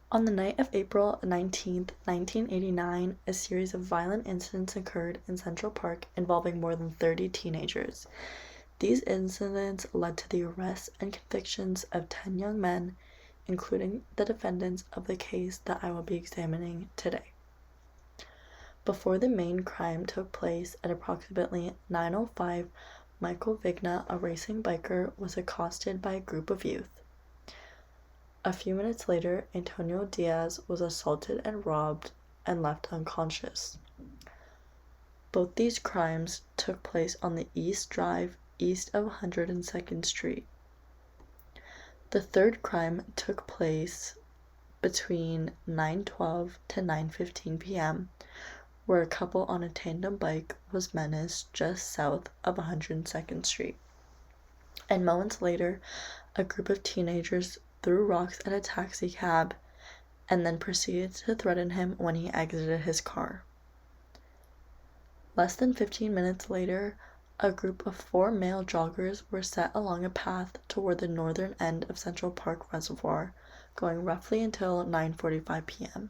On the night of April 19th, 1989, a series of violent incidents occurred in Central Park involving more than 30 teenagers. These incidents led to the arrests and convictions of 10 young men, including the defendants of the case that I will be examining today. Before the main crime took place at approximately 9:05, Michael Vigna, a racing biker, was accosted by a group of youth. A few minutes later, Antonio Diaz was assaulted and robbed and left unconscious. Both these crimes took place on the East Drive, east of 102nd Street. The third crime took place between 9:12 to 9:15 p.m., where a couple on a tandem bike was menaced just south of 102nd Street. And moments later, a group of teenagers threw rocks at a taxi cab and then proceeded to threaten him when he exited his car. Less than 15 minutes later, a group of 4 male joggers were set along a path toward the northern end of Central Park Reservoir, going roughly until 9:45 p.m.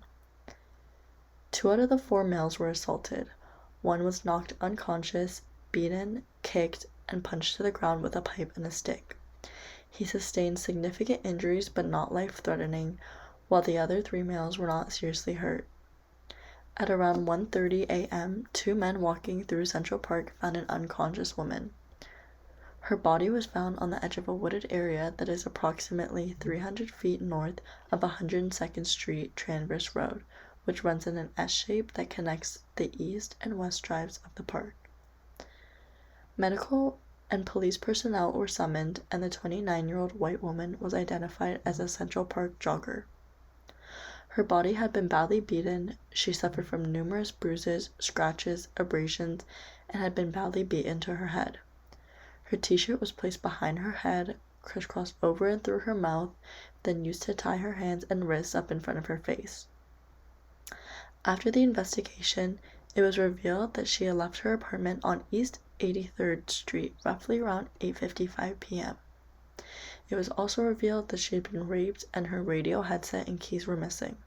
2 out of the 4 males were assaulted. One was knocked unconscious, beaten, kicked, and punched to the ground with a pipe and a stick. He sustained significant injuries but not life-threatening, while the other 3 males were not seriously hurt. At around 1:30 a.m., 2 men walking through Central Park found an unconscious woman. Her body was found on the edge of a wooded area that is approximately 300 feet north of 102nd Street Transverse Road, which runs in an S shape that connects the east and west drives of the park. Medical and police personnel were summoned, and the 29-year-old white woman was identified as a Central Park jogger. Her body had been badly beaten, she suffered from numerous bruises, scratches, abrasions, and had been badly beaten to her head. Her t-shirt was placed behind her head, crisscrossed over and through her mouth, then used to tie her hands and wrists up in front of her face. After the investigation, it was revealed that she had left her apartment on East 83rd Street roughly around 8:55 p.m. It was also revealed that she had been raped and her radio headset and keys were missing.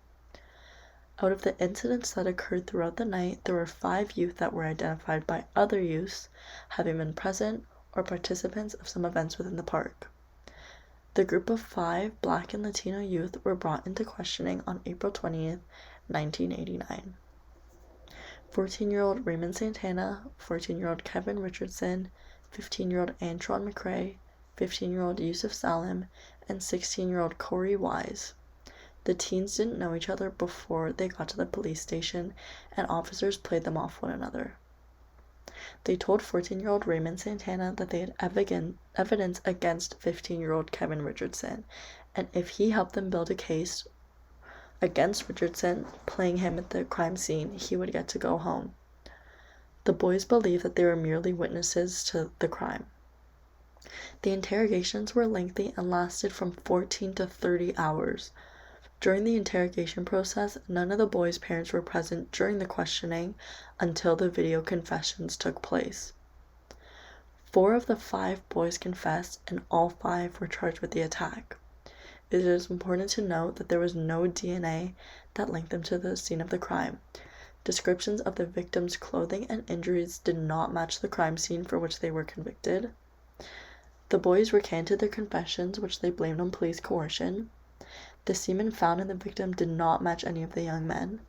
Out of the incidents that occurred throughout the night, there were 5 youth that were identified by other youths having been present or participants of some events within the park. The group of 5 Black and Latino youth were brought into questioning on April 20th, 1989. 14-year-old Raymond Santana, 14-year-old Kevin Richardson, 15-year-old Antron McRae, 15-year-old Yusuf Salim, and 16-year-old Corey Wise. The teens didn't know each other before they got to the police station, and officers played them off one another. They told 14-year-old Raymond Santana that they had evidence against 15-year-old Kevin Richardson, and if he helped them build a case against Richardson, playing him at the crime scene, he would get to go home. The boys believed that they were merely witnesses to the crime. The interrogations were lengthy and lasted from 14 to 30 hours. During the interrogation process, none of the boys' parents were present during the questioning until the video confessions took place. 4 of the 5 boys confessed, and all 5 were charged with the attack. It is important to note that there was no DNA that linked them to the scene of the crime. Descriptions of the victims' clothing and injuries did not match the crime scene for which they were convicted. The boys recanted their confessions, which they blamed on police coercion. The semen found in the victim did not match any of the young men,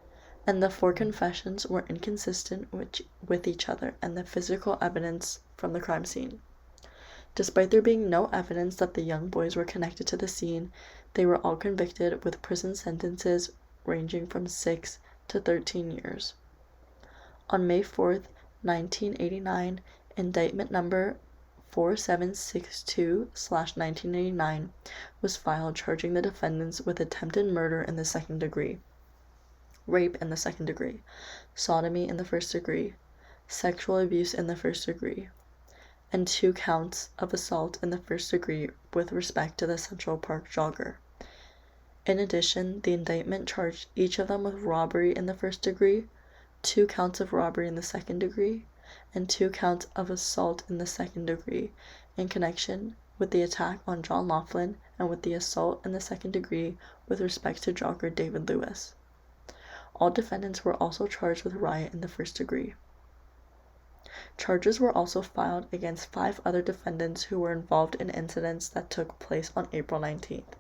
and the 4 confessions were inconsistent with each other and the physical evidence from the crime scene. Despite there being no evidence that the young boys were connected to the scene, they were all convicted with prison sentences ranging from 6 to 13 years. On May 4th, 1989, indictment number 4762/1989 was filed charging the defendants with attempted murder in the 2nd degree, rape in the 2nd degree, sodomy in the 1st degree, sexual abuse in the 1st degree, and 2 counts of assault in the 1st degree with respect to the Central Park jogger. In addition, the indictment charged each of them with robbery in the 1st degree, 2 counts of robbery in the 2nd degree, and 2 counts of assault in the 2nd degree in connection with the attack on John Laughlin and with the assault in the second degree with respect to jogger David Lewis. All defendants were also charged with riot in the first degree. Charges were also filed against 5 other defendants who were involved in incidents that took place on April 19th.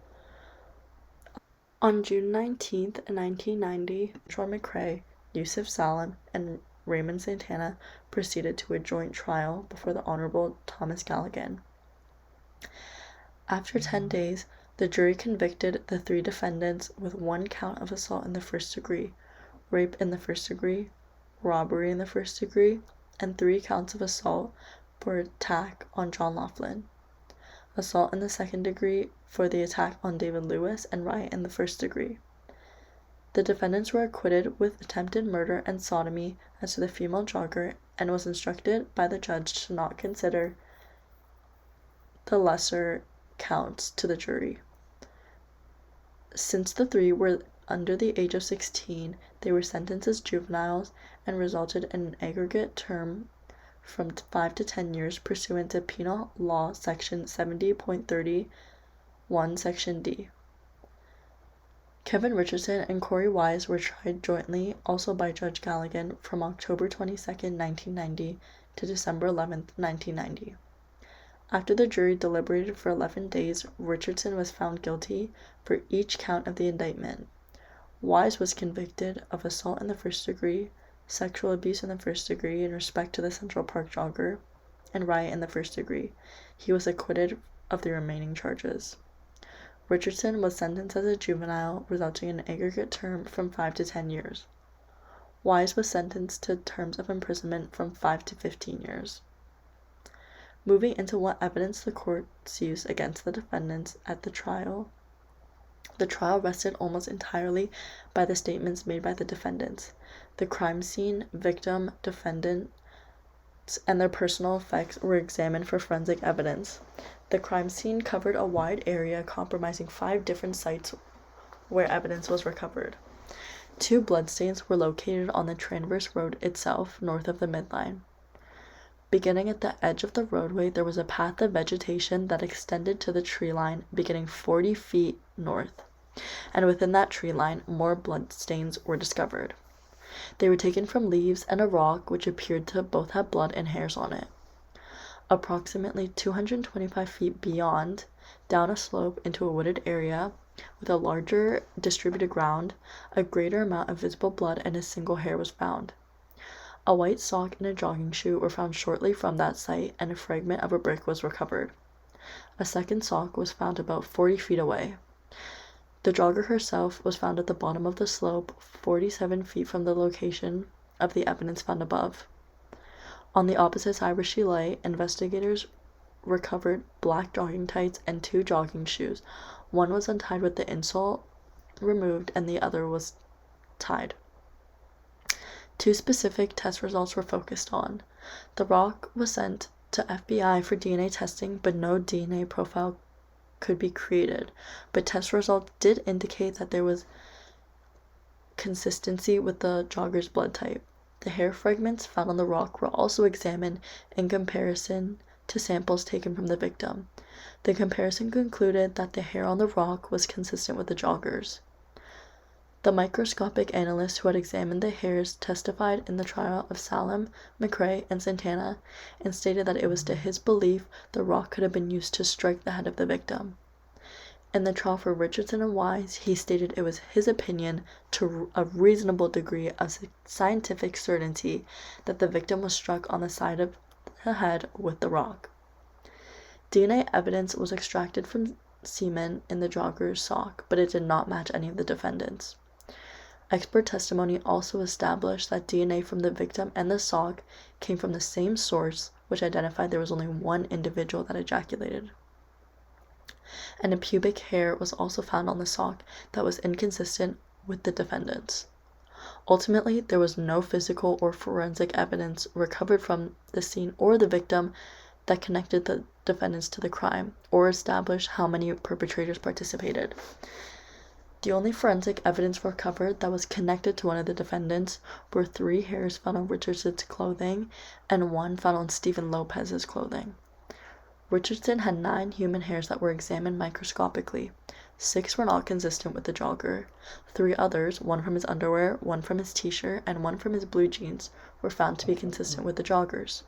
On June 19th, 1990, Sean McCrae, Yusuf Salem, and Raymond Santana proceeded to a joint trial before the Honorable Thomas Galligan. After 10 days, the jury convicted the 3 defendants with 1 count of assault in the first degree, rape in the first degree, robbery in the first degree, and 3 counts of assault for attack on John Laughlin, assault in the second degree for the attack on David Lewis, and riot in the first degree. The defendants were acquitted with attempted murder and sodomy as to the female jogger and was instructed by the judge to not consider the lesser counts to the jury. Since the 3 were under the age of 16, they were sentenced as juveniles and resulted in an aggregate term from 5 to 10 years pursuant to Penal Law Section 70.31, Section D. Kevin Richardson and Corey Wise were tried jointly, also by Judge Galligan, from October 22, 1990 to December 11, 1990. After the jury deliberated for 11 days, Richardson was found guilty for each count of the indictment. Wise was convicted of assault in the first degree, sexual abuse in the first degree in respect to the Central Park jogger, and riot in the first degree. He was acquitted of the remaining charges. Richardson was sentenced as a juvenile, resulting in an aggregate term from 5 to 10 years. Wise was sentenced to terms of imprisonment from 5 to 15 years. Moving into what evidence the courts used against the defendants at the trial rested almost entirely by the statements made by the defendants. The crime scene, victim, defendants, and their personal effects were examined for forensic evidence. The crime scene covered a wide area comprising 5 different sites where evidence was recovered. 2 bloodstains were located on the transverse road itself, north of the midline. Beginning at the edge of the roadway, there was a path of vegetation that extended to the tree line beginning 40 feet north, and within that tree line, more bloodstains were discovered. They were taken from leaves and a rock which appeared to both have blood and hairs on it. Approximately 225 feet beyond, down a slope into a wooded area with a larger distributed ground, a greater amount of visible blood and a single hair was found. A white sock and a jogging shoe were found shortly from that site, and a fragment of a brick was recovered. A second sock was found about 40 feet away. The jogger herself was found at the bottom of the slope, 47 feet from the location of the evidence found above. On the opposite side where she lay, investigators recovered black jogging tights and 2 jogging shoes. One was untied with the insole removed and the other was tied. 2 specific test results were focused on. The rock was sent to FBI for DNA testing, but no DNA profile could be created. But test results did indicate that there was consistency with the jogger's blood type. The hair fragments found on the rock were also examined in comparison to samples taken from the victim. The comparison concluded that the hair on the rock was consistent with the jogger's. The microscopic analyst who had examined the hairs testified in the trial of Salem, McCrae, and Santana, and stated that it was to his belief the rock could have been used to strike the head of the victim. In the trial for Richardson and Wise, he stated it was his opinion to a reasonable degree of scientific certainty that the victim was struck on the side of the head with the rock. DNA evidence was extracted from semen in the jogger's sock, but it did not match any of the defendants. Expert testimony also established that DNA from the victim and the sock came from the same source, which identified there was only one individual that ejaculated. And a pubic hair was also found on the sock that was inconsistent with the defendants. Ultimately, there was no physical or forensic evidence recovered from the scene or the victim that connected the defendants to the crime or established how many perpetrators participated. The only forensic evidence recovered that was connected to one of the defendants were 3 hairs found on Richardson's clothing and 1 found on Stephen Lopez's clothing. Richardson had 9 human hairs that were examined microscopically. 6 were not consistent with the jogger. 3 others, one from his underwear, one from his t-shirt, and one from his blue jeans, were found to be consistent with the joggers.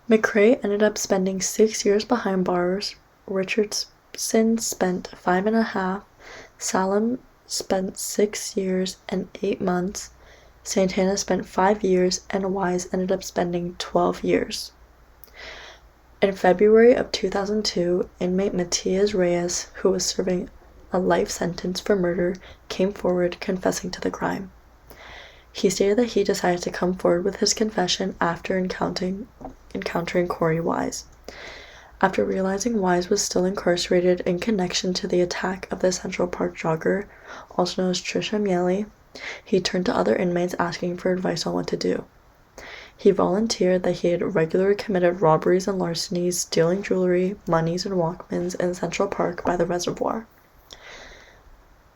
McCrae ended up spending 6 years behind bars. Richardson spent 5.5. Salem spent 6 years and 8 months. Santana spent 5 years, and Wise ended up spending 12 years. In February of 2002, inmate Matias Reyes, who was serving a life sentence for murder, came forward confessing to the crime. He stated that he decided to come forward with his confession after encountering Corey Wise. After realizing Wise was still incarcerated in connection to the attack of the Central Park jogger, also known as Trisha Miele, he turned to other inmates asking for advice on what to do. He volunteered that he had regularly committed robberies and larcenies, stealing jewelry, monies, and Walkmans in Central Park by the reservoir.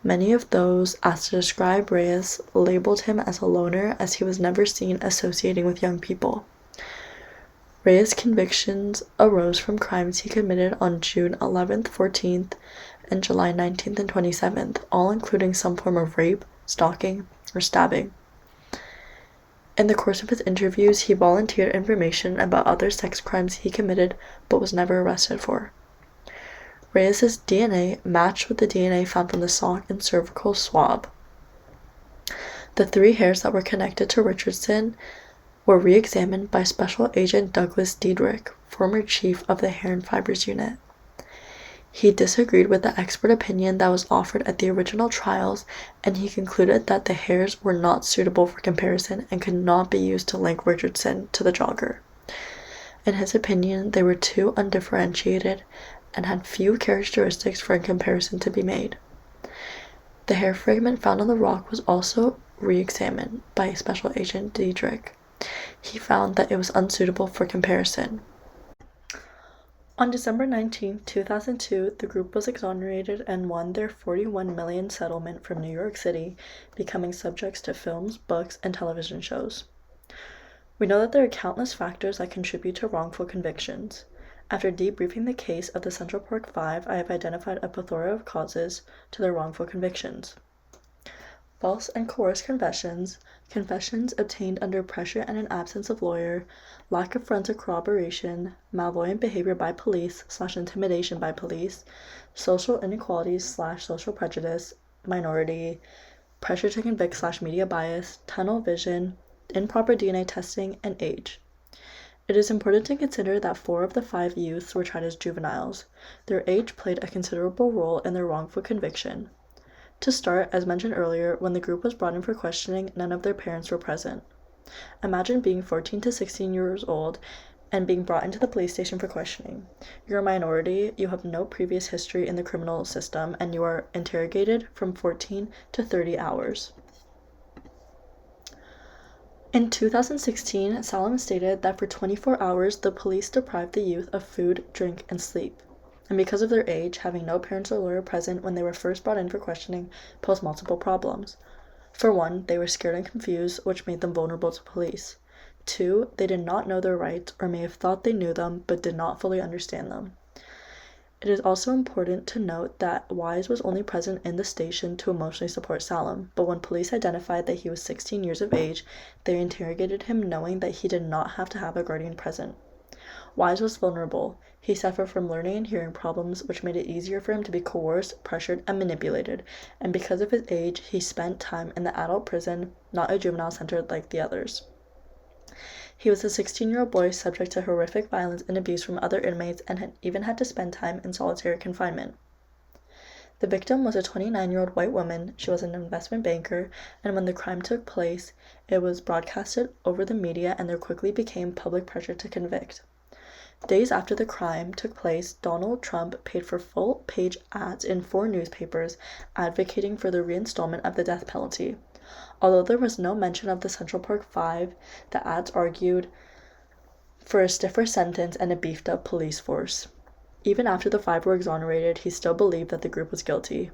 Many of those asked to describe Reyes labeled him as a loner, as he was never seen associating with young people. Reyes' convictions arose from crimes he committed on June 11th, 14th, and July 19th and 27th, all including some form of rape, stalking, or stabbing. In the course of his interviews, he volunteered information about other sex crimes he committed but was never arrested for. Reyes' DNA matched with the DNA found from the sock and cervical swab. The 3 hairs that were connected to Richardson were re-examined by Special Agent Douglas Diedrich, former chief of the Hair and Fibers Unit. He disagreed with the expert opinion that was offered at the original trials, and he concluded that the hairs were not suitable for comparison and could not be used to link Richardson to the jogger. In his opinion, they were too undifferentiated and had few characteristics for a comparison to be made. The hair fragment found on the rock was also re-examined by Special Agent Diedrich. He found that it was unsuitable for comparison. On December 19, 2002, the group was exonerated and won their $41 million settlement from New York City, becoming subjects to films, books, and television shows. We know that there are countless factors that contribute to wrongful convictions. After debriefing the case of the Central Park Five, I have identified a plethora of causes to their wrongful convictions. False and coerced confessions, confessions obtained under pressure and an absence of lawyer, lack of forensic corroboration, malveolant behavior by police/intimidation by police, social inequalities/social prejudice, minority, pressure to convict/media bias, tunnel vision, improper DNA testing, and age. It is important to consider that 4 of the 5 youths were tried as juveniles. Their age played a considerable role in their wrongful conviction. To start, as mentioned earlier, when the group was brought in for questioning, none of their parents were present. Imagine being 14 to 16 years old and being brought into the police station for questioning. You're a minority, you have no previous history in the criminal system, and you are interrogated from 14 to 30 hours. In 2016, Salem stated that for 24 hours, the police deprived the youth of food, drink, and sleep. And because of their age, having no parents or lawyer present when they were first brought in for questioning posed multiple problems. For one, they were scared and confused, which made them vulnerable to police. 2, they did not know their rights or may have thought they knew them but did not fully understand them. It is also important to note that Wise was only present in the station to emotionally support Salem, but when police identified that he was 16 years of age, they interrogated him knowing that he did not have to have a guardian present. Wise was vulnerable. He suffered from learning and hearing problems, which made it easier for him to be coerced, pressured, and manipulated, and because of his age, he spent time in the adult prison, not a juvenile center like the others. He was a 16-year-old boy subject to horrific violence and abuse from other inmates and had even had to spend time in solitary confinement. The victim was a 29-year-old white woman. She was an investment banker, and when the crime took place, it was broadcasted over the media and there quickly became public pressure to convict. Days after the crime took place, Donald Trump paid for full-page ads in 4 newspapers advocating for the reinstallment of the death penalty. Although there was no mention of the Central Park Five, the ads argued for a stiffer sentence and a beefed-up police force. Even after the 5 were exonerated, he still believed that the group was guilty.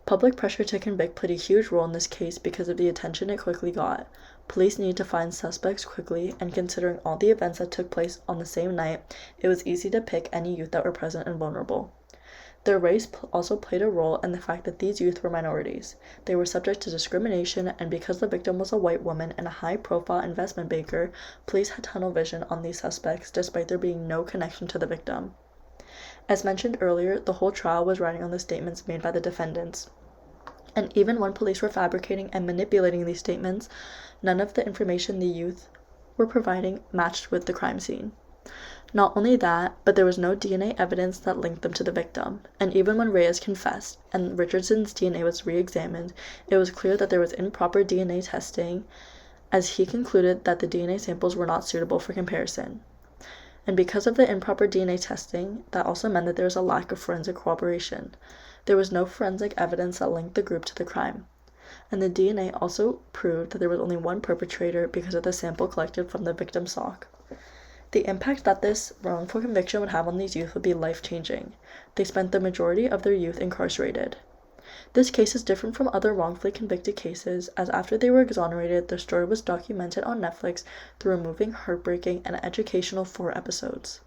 Public pressure to convict played a huge role in this case because of the attention it quickly got. Police needed to find suspects quickly, and considering all the events that took place on the same night, it was easy to pick any youth that were present and vulnerable. Their race also played a role in the fact that these youth were minorities. They were subject to discrimination, and because the victim was a white woman and a high-profile investment banker, police had tunnel vision on these suspects despite there being no connection to the victim. As mentioned earlier, the whole trial was riding on the statements made by the defendants. And even when police were fabricating and manipulating these statements, none of the information the youth were providing matched with the crime scene. Not only that, but there was no DNA evidence that linked them to the victim, and even when Reyes confessed and Richardson's DNA was re-examined, it was clear that there was improper DNA testing, as he concluded that the DNA samples were not suitable for comparison. And because of the improper DNA testing, that also meant that there was a lack of forensic corroboration. There was no forensic evidence that linked the group to the crime. And the DNA also proved that there was only one perpetrator because of the sample collected from the victim's sock. The impact that this wrongful conviction would have on these youth would be life-changing. They spent the majority of their youth incarcerated. This case is different from other wrongfully convicted cases, as after they were exonerated, their story was documented on Netflix through a moving, heartbreaking, and educational 4 episodes.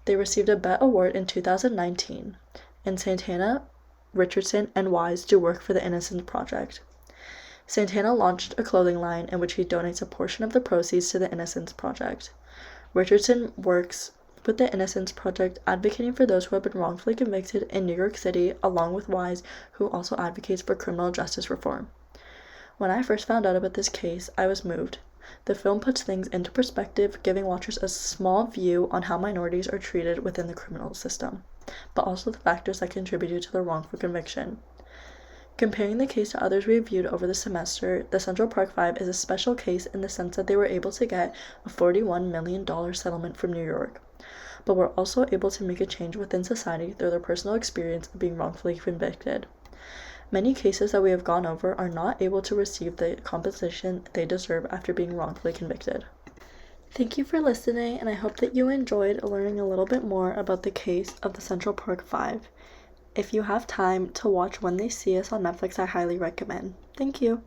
They received a BET Award in 2019, and Santana, Richardson, and Wise do work for the Innocence Project. Santana launched a clothing line in which he donates a portion of the proceeds to the Innocence Project. Richardson works with the Innocence Project, advocating for those who have been wrongfully convicted in New York City, along with Wise, who also advocates for criminal justice reform. When I first found out about this case, I was moved. The film puts things into perspective, giving watchers a small view on how minorities are treated within the criminal system, but also the factors that contributed to the wrongful conviction. Comparing the case to others we reviewed over the semester, the Central Park Five is a special case in the sense that they were able to get a $41 million settlement from New York, but were also able to make a change within society through their personal experience of being wrongfully convicted. Many cases that we have gone over are not able to receive the compensation they deserve after being wrongfully convicted. Thank you for listening, and I hope that you enjoyed learning a little bit more about the case of the Central Park Five. If you have time to watch When They See Us on Netflix, I highly recommend. Thank you.